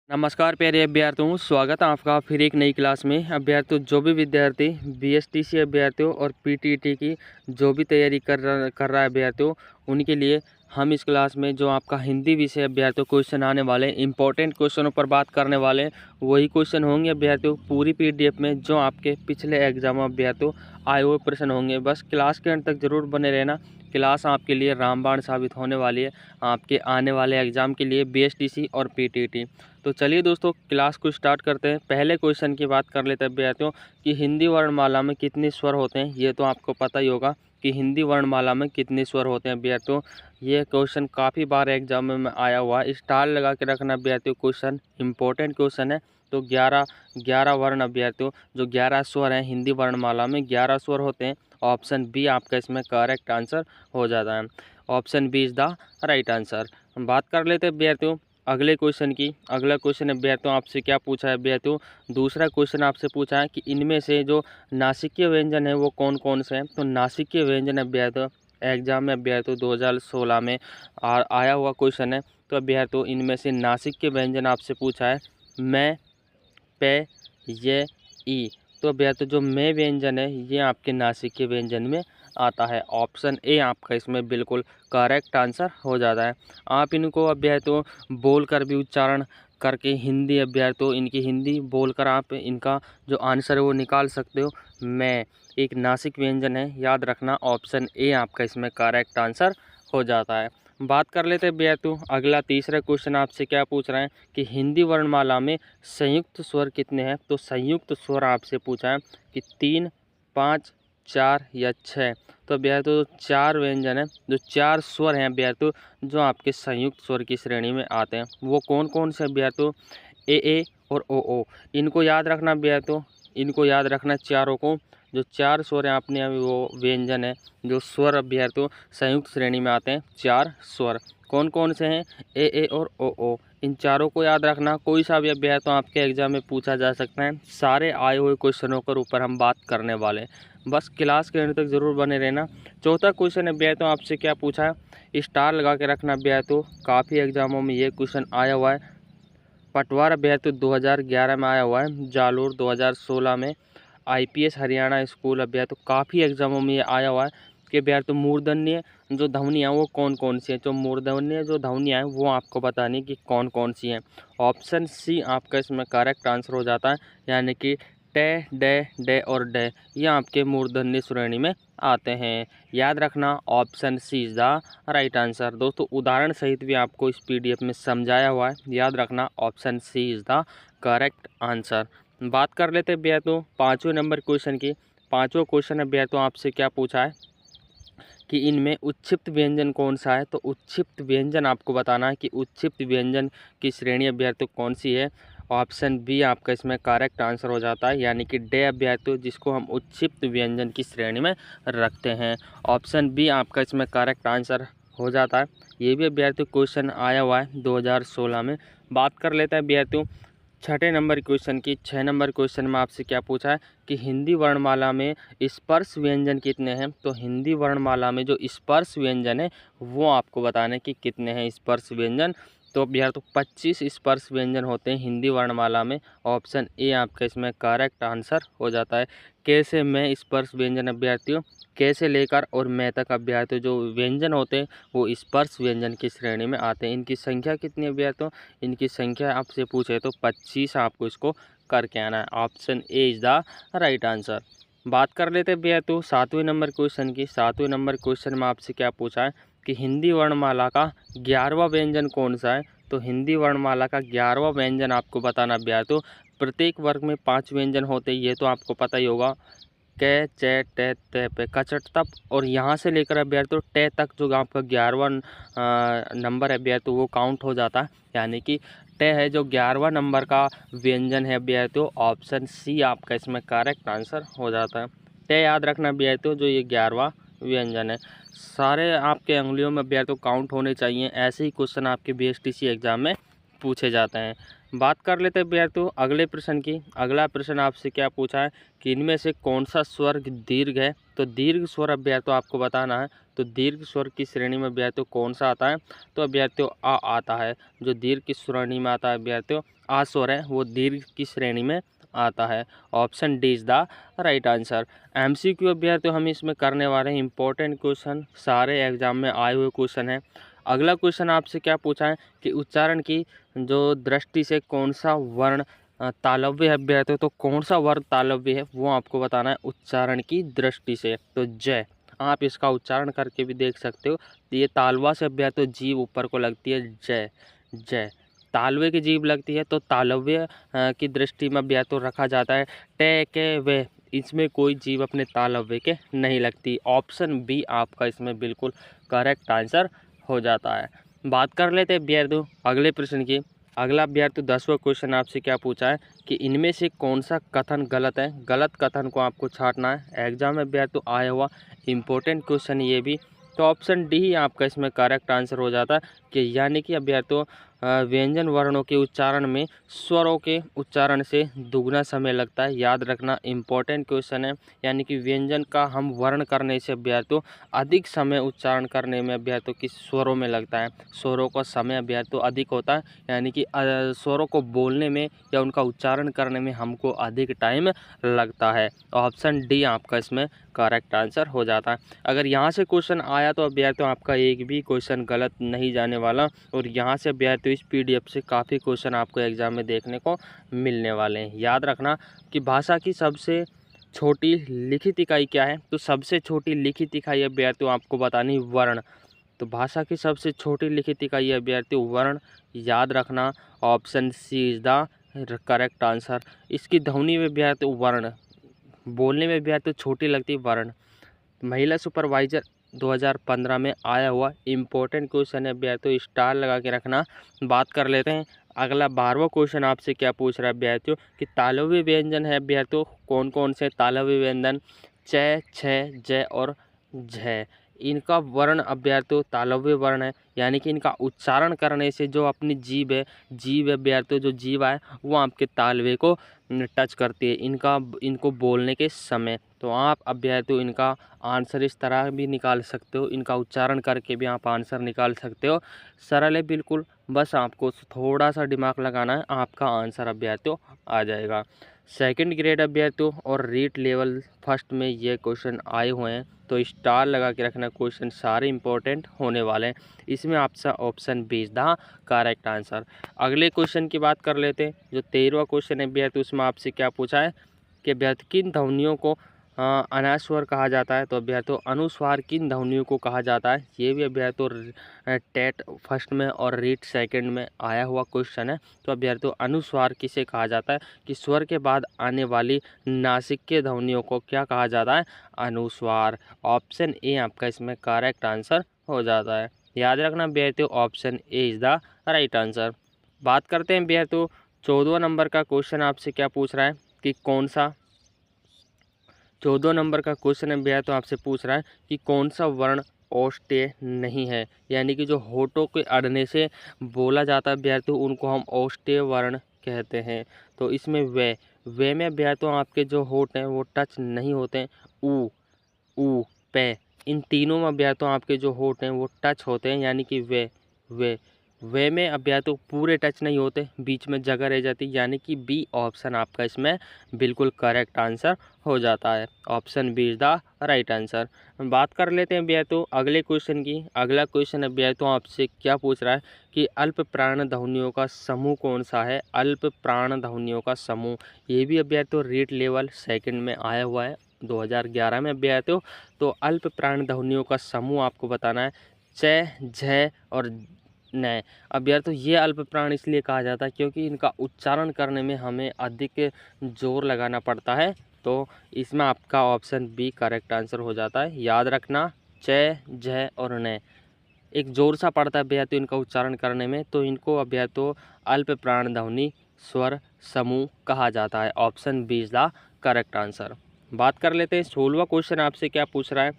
नमस्कार प्यारे अभ्यर्थियों, स्वागत है आपका फिर एक नई क्लास में। अभ्यर्थियों, जो भी विद्यार्थी बीएसटीसी अभ्यर्थियों और पीटीईटी की जो भी तैयारी कर रहा है अभ्यर्थियों, उनके लिए हम इस क्लास में जो आपका हिंदी विषय अभ्यर्थियों क्वेश्चन आने वाले इंपॉर्टेंट क्वेश्चनों पर बात करने वाले हैं। वही क्वेश्चन होंगे अभ्यर्थियों पूरी पीडीएफ में, जो आपके पिछले एग्जाम अभ्यर्थियों आए हुए प्रश्न होंगे। बस क्लास के अंत तक जरूर बने रहना। क्लास आपके लिए रामबाण साबित होने वाली है आपके आने वाले एग्जाम के लिए, बीएसटीसी और पीटीईटी। तो चलिए दोस्तों, क्लास को स्टार्ट करते हैं। पहले क्वेश्चन की बात कर लेते हैं अभ्यर्थियों कि हिंदी वर्णमाला में कितने स्वर होते हैं। ये तो आपको पता ही होगा कि हिंदी वर्णमाला में कितने स्वर होते हैं अभ्यर्थियों। ये क्वेश्चन काफ़ी बार एग्जाम में आया हुआ है। स्टार लगा के रखना अभ्यर्थियों, क्वेश्चन इंपॉर्टेंट क्वेश्चन है। तो 11 वर्ण अभ्यर्थियों, जो 11 स्वर हैं हिंदी वर्णमाला में, 11 स्वर होते हैं। ऑप्शन बी आपका इसमें करेक्ट आंसर हो जाता है। Option B is the right answer. हम बात कर लेते हैं अभ्यर्थियों अगले क्वेश्चन की। अगला क्वेश्चन अभ्यर्थियों आपसे क्या पूछा है अभ्यर्थियों, दूसरा क्वेश्चन आपसे पूछा है कि इनमें से जो नासिकीय व्यंजन है वो कौन कौन से हैं। तो नासिकीय व्यंजन अभ्यर्थियों एग्जाम में अभ्यर्थियों 2016 में आया हुआ क्वेश्चन है। तो अभ्यर्थियों इनमें से नासिकीय व्यंजन आपसे पूछा है मैं, पे, ये, ई। तो अभ्यर्थियों जो मैं व्यंजन है ये आपके नासिकीय व्यंजन में आता है। ऑप्शन ए आपका इसमें बिल्कुल करेक्ट आंसर हो जाता है। आप इनको अभ्यर्थियों बोलकर भी उच्चारण करके हिंदी अभ्यर्थियों इनकी हिंदी बोलकर आप इनका जो आंसर है वो निकाल सकते हो। मैं एक नासिक व्यंजन है, याद रखना। ऑप्शन ए आपका इसमें करेक्ट आंसर हो जाता है। बात कर लेते हैं अभ्यर्थियों अगला तीसरा क्वेश्चन आपसे क्या पूछ रहे हैं कि हिंदी वर्णमाला में संयुक्त स्वर कितने हैं। तो संयुक्त स्वर आपसे पूछा है कि 3, 5, 4 या 6। तो अभ्यर्थियों 4 व्यंजन है, जो 4 स्वर हैं अभ्यर्थियों जो आपके संयुक्त स्वर की श्रेणी में आते हैं। वो कौन कौन से अभ्यर्थियों, ए और ओ। इनको याद रखना अभ्यर्थियों, इनको याद रखना चारों को। जो 4 स्वर हैं आपने अभी वो व्यंजन है जो स्वर अभ्यर्थियों संयुक्त श्रेणी में आते हैं। 4 स्वर कौन कौन से हैं, ए और ओ। इन चारों को याद रखना। कोई सा भी अभ्यर्थियों आपके एग्जाम में पूछा जा सकता है। सारे आए हुए क्वेश्चनों के ऊपर हम बात करने वाले हैं। बस क्लास के अंत तक जरूर बने रहना। चौथा क्वेश्चन अभ्यर्थियों आपसे क्या पूछा है, स्टार लगा के रखना अभ्यर्थियों। काफ़ी एग्जामों में ये क्वेश्चन आया हुआ है। पटवार अभ्यर्थियों 2011 में आया हुआ है। जालोर 2016 में। आईपीएस हरियाणा स्कूल अभ्यर्थियों काफ़ी एग्जामों में ये आया हुआ है कि अभ्यर्थियों मूर्धन्य जो ध्वनियाँ वो कौन कौन सी हैं। जो मूर्धन्य जो ध्वनियाँ हैं वो आपको बतानी कि कौन कौन सी हैं। ऑप्शन सी आपका इसमें करेक्ट आंसर हो जाता है, यानी कि टे, डे और डे, ये आपके मूर्धन्य श्रेणी में आते हैं। याद रखना option C is the right answer. दोस्तों उदाहरण सहित भी आपको इस पीडीएफ में समझाया हुआ है। याद रखना option C is the correct answer. बात कर लेते हैं अभ्यर्थियों 5वें नंबर क्वेश्चन की। 5वां क्वेश्चन अभ्यर्थियों आपसे क्या पूछा है कि इनमें उच्छिप्त व्यंजन कौन सा है। तो उच्छिप्त व्यंजन आपको बताना है कि उच्छिप्त व्यंजन की श्रेणी अभ्यर्थियों कौन सी है। ऑप्शन बी आपका इसमें करेक्ट आंसर हो जाता है, यानी कि डे अभ्यर्थियों जिसको हम उच्छिप्त व्यंजन की श्रेणी में रखते हैं। ऑप्शन बी आपका इसमें करेक्ट आंसर हो जाता है। ये भी अभ्यर्थियों क्वेश्चन आया हुआ है 2016 में। बात कर लेते हैं अभ्यर्थियों छठे नंबर क्वेश्चन की। 6 नंबर क्वेश्चन में आपसे क्या पूछा है कि हिंदी वर्णमाला में स्पर्श व्यंजन कितने हैं। तो हिंदी वर्णमाला में जो स्पर्श व्यंजन है वो आपको बताने कि कितने हैं स्पर्श व्यंजन। तो अभ्यर्थियों 25 स्पर्श व्यंजन होते हैं हिंदी वर्णमाला में। ऑप्शन ए आपका इसमें करेक्ट आंसर हो जाता है। कैसे में स्पर्श व्यंजन अभ्यर्थियों, कैसे लेकर और मैं तक अभ्यर्थियों जो व्यंजन होते हैं वो स्पर्श व्यंजन की श्रेणी में आते हैं। इनकी संख्या कितनी अभ्यर्थियों, इनकी संख्या आपसे पूछे तो 25 आपको इसको करके आना है। Option A is the right answer. बात कर लेते हैं अभ्यर्थियों 7वें नंबर क्वेश्चन की। 7वें नंबर क्वेश्चन में आपसे क्या पूछा है कि हिंदी वर्णमाला का 11वां व्यंजन कौन सा है। तो हिंदी वर्णमाला का 11वां व्यंजन आपको बताना अभ्यर्थियों। प्रत्येक वर्ग में 5 व्यंजन होते हैं, ये तो आपको पता ही होगा। कै, चे, टे, ते पे कचट तप, और यहाँ से लेकर अभ्यर्थियों टे तक जो आपका 11वां नंबर है अभ्यर्थियों वो काउंट हो जाता है, यानी कि टे है जो 11वां नंबर का व्यंजन है अभ्यर्थियों। ऑप्शन सी आपका इसमें करेक्ट आंसर हो जाता है। टे याद रखना अभ्यर्थियों जो ये 11वां व्यंजन है। सारे आपके अंगुलियों में अभ्यर्थियों काउंट होने चाहिए, ऐसे ही क्वेश्चन आपके बीएसटीसी एग्जाम में पूछे जाते हैं। बात कर लेते हैं अभ्यर्थियों अगले प्रश्न की। अगला प्रश्न आपसे क्या पूछा है कि इनमें से कौन सा स्वर दीर्घ है। तो दीर्घ स्वर अभ्यर्थियों आपको बताना है तो दीर्घ स्वर की श्रेणी में अभ्यर्थियों कौन सा आता है? तो अभ्यर्थियों आ आता है। जो दीर्घ की श्रेणी में आता है अभ्यर्थियों, आ स्वर है वो दीर्घ की श्रेणी में आता है। Option D is the right answer. MCQ अभ्यर्थियों हम इसमें करने वाले हैं इंपॉर्टेंट क्वेश्चन, सारे एग्जाम में आए हुए क्वेश्चन है। अगला क्वेश्चन आपसे क्या पूछा है कि उच्चारण की जो दृष्टि से कौन सा वर्ण तालव्य है अभ्यर्थियों, तो कौन सा वर्ण तालव्य है वो आपको बताना है उच्चारण की दृष्टि से। तो जय, आप इसका उच्चारण करके भी देख सकते हो। ये तालवा से अभ्यर्थियों जीभ ऊपर को लगती है, जय जय। तालवे की जीभ लगती है तो तालव्य की दृष्टि में अभ्यर्थियों रखा जाता है टे के वे, इसमें कोई जीभ अपने तालव्य के नहीं लगती। ऑप्शन बी आपका इसमें बिल्कुल करेक्ट आंसर हो जाता है। बात कर लेते हैं अभ्यर्थियों अगले प्रश्न की। अगला अभ्यर्थी 10वां क्वेश्चन आपसे क्या पूछा है कि इनमें से कौन सा कथन गलत है। गलत कथन को आपको छांटना है। एग्जाम में अभ्यर्थी आया हुआ इम्पोर्टेंट क्वेश्चन ये भी। तो ऑप्शन डी ही आपका इसमें करेक्ट आंसर हो जाता है कि यानी कि अभ्यर्थियों व्यंजन वर्णों के उच्चारण में स्वरों के उच्चारण से दुगना समय लगता है। याद रखना इम्पोर्टेंट क्वेश्चन है। यानी कि व्यंजन का हम वर्ण करने से अभ्यर्थियों अधिक समय उच्चारण करने में अभ्यर्थियों की स्वरों में लगता है। स्वरों का समय अभ्यर्थियों अधिक होता है, यानी कि स्वरों को बोलने में या उनका उच्चारण करने में हमको अधिक टाइम लगता है। ऑप्शन डी आपका इसमें करेक्ट आंसर हो जाता है। अगर यहाँ से क्वेश्चन आया तो अभ्यर्थियों आपका एक भी क्वेश्चन गलत नहीं जाने वाला, और यहाँ से अभ्यर्थियों इस पीडीएफ से काफ़ी क्वेश्चन आपको एग्जाम में देखने को मिलने वाले हैं। याद रखना कि भाषा की सबसे छोटी लिखित इकाई क्या है। तो सबसे छोटी लिखित इकाई अभ्यर्थियों आपको बतानी वर्ण। तो भाषा की सबसे छोटी लिखित इकाई अभ्यर्थियों वर्ण। याद रखना option C is the correct answer. इसकी ध्वनि में अभ्यर्थियों वर्ण, बोलने में अभ्यर्थियों छोटी लगती वर्ण। महिला सुपरवाइजर 2015 में आया हुआ इम्पोर्टेंट क्वेश्चन है अभ्यर्थियों, स्टार लगा के रखना। बात कर लेते हैं अगला 12वां क्वेश्चन आपसे क्या पूछ रहा है अभ्यर्थियों कि तालव्य व्यंजन है अभ्यर्थियों कौन कौन से तालव्य व्यंजन, च, छ, जय और झ। इनका वर्ण अभ्यर्थियों तालव्य वर्ण है, यानी कि इनका उच्चारण करने से जो अपनी जीभ अभ्यर्थियों जो जीभ है वो आपके तालवे को टच करती है इनको बोलने के समय। तो आप अभ्यर्थियों इनका आंसर इस तरह भी निकाल सकते हो, इनका उच्चारण करके भी आप आंसर निकाल सकते हो। सरल है बिल्कुल, बस आपको थोड़ा सा दिमाग लगाना है, आपका आंसर अभ्यर्थियों आ जाएगा। सेकंड ग्रेड अभ्यर्थियों और रीट लेवल फर्स्ट में ये क्वेश्चन आए हुए हैं, तो स्टार लगा के रखना। क्वेश्चन सारे इंपॉर्टेंट होने वाले हैं। इसमें आपका option B is the correct answer. अगले क्वेश्चन की बात कर लेते हैं। जो 13वां क्वेश्चन है अभ्यर्थी, उसमें आपसे क्या पूछा है कि अभ्यर्थी किन ध्वनियों को अनुस्वार कहा जाता है। तो अभ्यर्थियों अनुस्वार किन ध्वनियों को कहा जाता है, ये भी अभ्यर्थियों टेट फर्स्ट में और रीट सेकंड में आया हुआ क्वेश्चन है। तो अभ्यर्थियों अनुस्वार किसे कहा जाता है कि स्वर के बाद आने वाली नासिक ध्वनियों को क्या कहा जाता है, अनुस्वार। ऑप्शन ए आपका इसमें करेक्ट आंसर हो जाता है। याद रखना अभ्यर्थियों option A is the right answer. बात करते हैं अभ्यर्थियों 14 नंबर का क्वेश्चन आपसे क्या पूछ रहा है कि कौन सा 14 नंबर का क्वेश्चन अभ्यर्थियों आपसे पूछ रहा है कि कौन सा वर्ण औष्टेय नहीं है, यानी कि जो होठों के अड़ने से बोला जाता है अभ्यर्थियों उनको हम औष्टेय वर्ण कहते हैं। तो इसमें वे में अभ्यर्थियों आपके जो होठ हैं वो टच नहीं होते हैं। ऊ पे, इन तीनों में अभ्यर्थियों आपके जो होठ हैं वो टच होते हैं, यानी कि वे में अभ्यर्थियों पूरे टच नहीं होते, बीच में जगह रह जाती, यानी कि बी ऑप्शन आपका इसमें बिल्कुल करेक्ट आंसर हो जाता है। Option B is the right answer. बात कर लेते हैं अभ्यर्थियों अगले क्वेश्चन की। अगला क्वेश्चन अभ्यर्थियों आपसे क्या पूछ रहा है कि अल्प प्राण ध्वनियों का समूह कौन सा है। अल्प प्राण ध्वनियों का समूह, ये भी अभ्यर्थियों रीट लेवल सेकंड में आया हुआ है 2011 में अभ्यर्थियों। तो अल्प प्राण ध्वनियों का समूह आपको बताना है च, झ और न। अभ्यर्थियों ये अल्प प्राण इसलिए कहा जाता है क्योंकि इनका उच्चारण करने में हमें अधिक जोर लगाना पड़ता है। तो इसमें आपका ऑप्शन बी करेक्ट आंसर हो जाता है। याद रखना च, झ और न एक जोर सा पड़ता है अभ्यर्थियों इनका उच्चारण करने में, तो इनको अभ्यर्थियों अल्प प्राण ध्वनि स्वर समूह कहा जाता है। Option B is the correct answer. बात कर लेते हैं 16वां क्वेश्चन आपसे क्या पूछ रहा है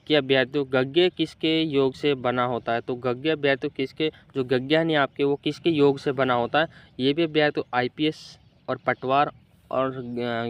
कि अभ्यर्थियों गद्य किसके योग से बना होता है। तो गद्य अभ्यर्थियों किसके, जो गद्य नहीं आपके वो किसके योग से बना होता है। ये भी अभ्यर्थियों आईपीएस और पटवार और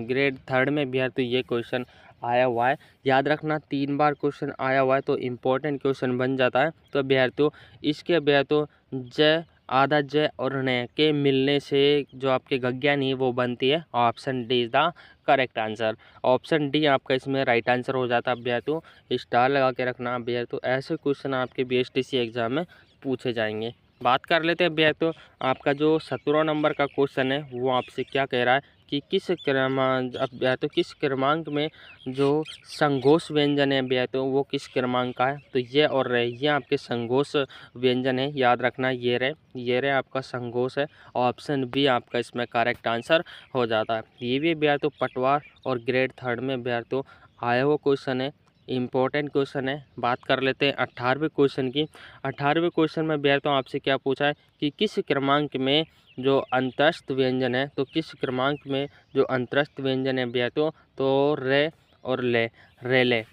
ग्रेड थर्ड में अभ्यर्थियों ये क्वेश्चन आया हुआ है। याद रखना 3 बार क्वेश्चन आया हुआ है तो इम्पोर्टेंट क्वेश्चन बन जाता है। तो अभ्यर्थियों इसके अभ्यर्थियों ज आधा ज और ण के मिलने से जो आपके गज्ञानी वो बनती है option D is the correct answer. Option D आपका इसमें राइट आंसर हो जाता है अभ्यर्थियों। स्टार लगा के रखना अभ्यर्थियों, ऐसे क्वेश्चन आपके BSTC एग्जाम में पूछे जाएंगे। बात कर लेते हैं अभ्यर्थियों, आपका जो 17 नंबर का क्वेश्चन है वो आपसे क्या कह रहा है कि किस क्रमांक अभ्यर्थियों किस क्रमांक में जो संघोष व्यंजन है अभ्यर्थियों वो किस क्रमांक का है। तो ये और रहे ये आपके संघोष व्यंजन है, याद रखना ये रहे आपका संघोष है। ऑप्शन बी आपका इसमें करेक्ट आंसर हो जाता है। ये भी अभ्यर्थियों पटवार और ग्रेड 3 में अभ्यर्थियों आया हुआ क्वेश्चन है, इम्पोर्टेंट क्वेश्चन है। बात कर लेते हैं 18वें क्वेश्चन की। 18वें क्वेश्चन में अभ्यर्थियों आपसे क्या पूछा है कि किस क्रमांक में जो अंतस्थ व्यंजन है, तो किस क्रमांक में जो अंतस्थ व्यंजन है अभ्यर्थियों तो रे और ले, रेले,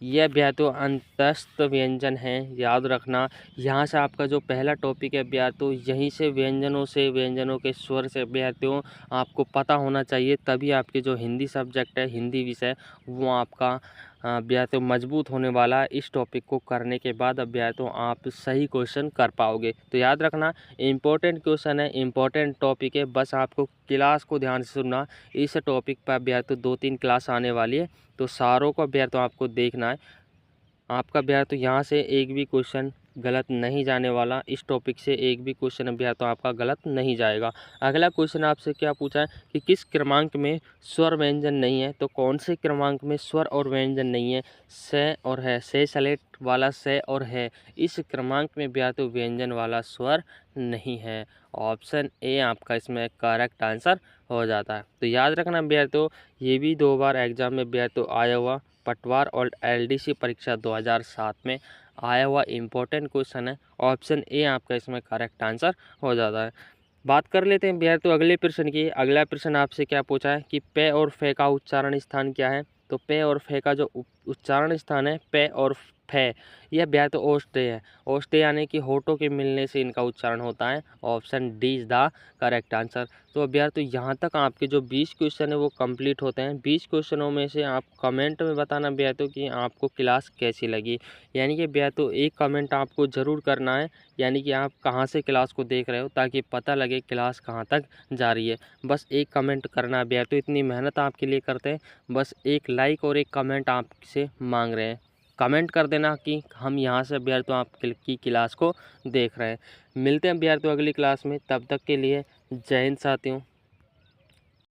ये अभ्यर्थियों अंतस्थ व्यंजन है। याद रखना यहाँ से आपका जो पहला टॉपिक है अभ्यर्थियों, यहीं से व्यंजनों के स्वर से अभ्यर्थियों आपको पता होना चाहिए, तभी आपके जो हिंदी सब्जेक्ट है, हिंदी विषय, वो आपका अभ्यर्थियों मजबूत होने वाला है। इस टॉपिक को करने के बाद अभ्यर्थियों आप सही क्वेश्चन कर पाओगे। तो याद रखना इम्पोर्टेंट क्वेश्चन है, इम्पोर्टेंट टॉपिक है, बस आपको क्लास को ध्यान से सुनना। इस टॉपिक पर अभ्यर्थियों 2-3 क्लास आने वाली है, तो सारों को अभ्यर्थियों आपको देखना है। आपका अभ्यर्थियों यहाँ से एक भी क्वेश्चन गलत नहीं जाने वाला, इस टॉपिक से एक भी क्वेश्चन अभ्यर्थियों आपका गलत नहीं जाएगा। अगला क्वेश्चन आपसे क्या पूछा है कि किस क्रमांक में स्वर व्यंजन नहीं है, तो कौन से क्रमांक में स्वर और व्यंजन नहीं है। से और है, से सलेट वाला से और है, इस क्रमांक में अभ्यर्थियों व्यंजन वाला स्वर नहीं है। ऑप्शन ए आपका इसमें करेक्ट आंसर हो जाता है। तो याद रखना अभ्यर्थियों ये भी 2 बार एग्जाम में अभ्यर्थियों आया हुआ पटवार और LDC परीक्षा 2007 में आया हुआ इम्पोर्टेंट क्वेश्चन है। ऑप्शन ए आपका इसमें करेक्ट आंसर हो जाता है। बात कर लेते हैं अभ्यर्थियों अगले प्रश्न की। अगला प्रश्न आपसे क्या पूछा है कि पे और फे का उच्चारण स्थान क्या है। तो पे और फे का जो उच्चारण स्थान है पे और फे, यह अभ्यर्थियों ओष्ठ्य है। ओष्ठ्य यानी कि होठों के मिलने से इनका उच्चारण होता है। Option D is the correct answer. तो अभ्यर्थियों यहाँ तक आपके जो 20 क्वेश्चन है वो कंप्लीट होते हैं। 20 क्वेश्चनों में से आप कमेंट में बताना अभ्यर्थियों कि आपको क्लास कैसी लगी। यानी कि अभ्यर्थियों एक कमेंट आपको ज़रूर करना है, यानी कि आप कहाँ से क्लास को देख रहे हो, ताकि पता लगे क्लास कहाँ तक जा रही है। बस एक कमेंट करना अभ्यर्थियों, इतनी मेहनत आपके लिए करते हैं, बस एक लाइक और एक कमेंट आपसे मांग रहे हैं। कमेंट कर देना कि हम यहाँ से अभ्यर्थियों आपकी क्लास को देख रहे हैं। मिलते हैं अभ्यर्थियों अगली क्लास में, तब तक के लिए जय हिंद साथियों।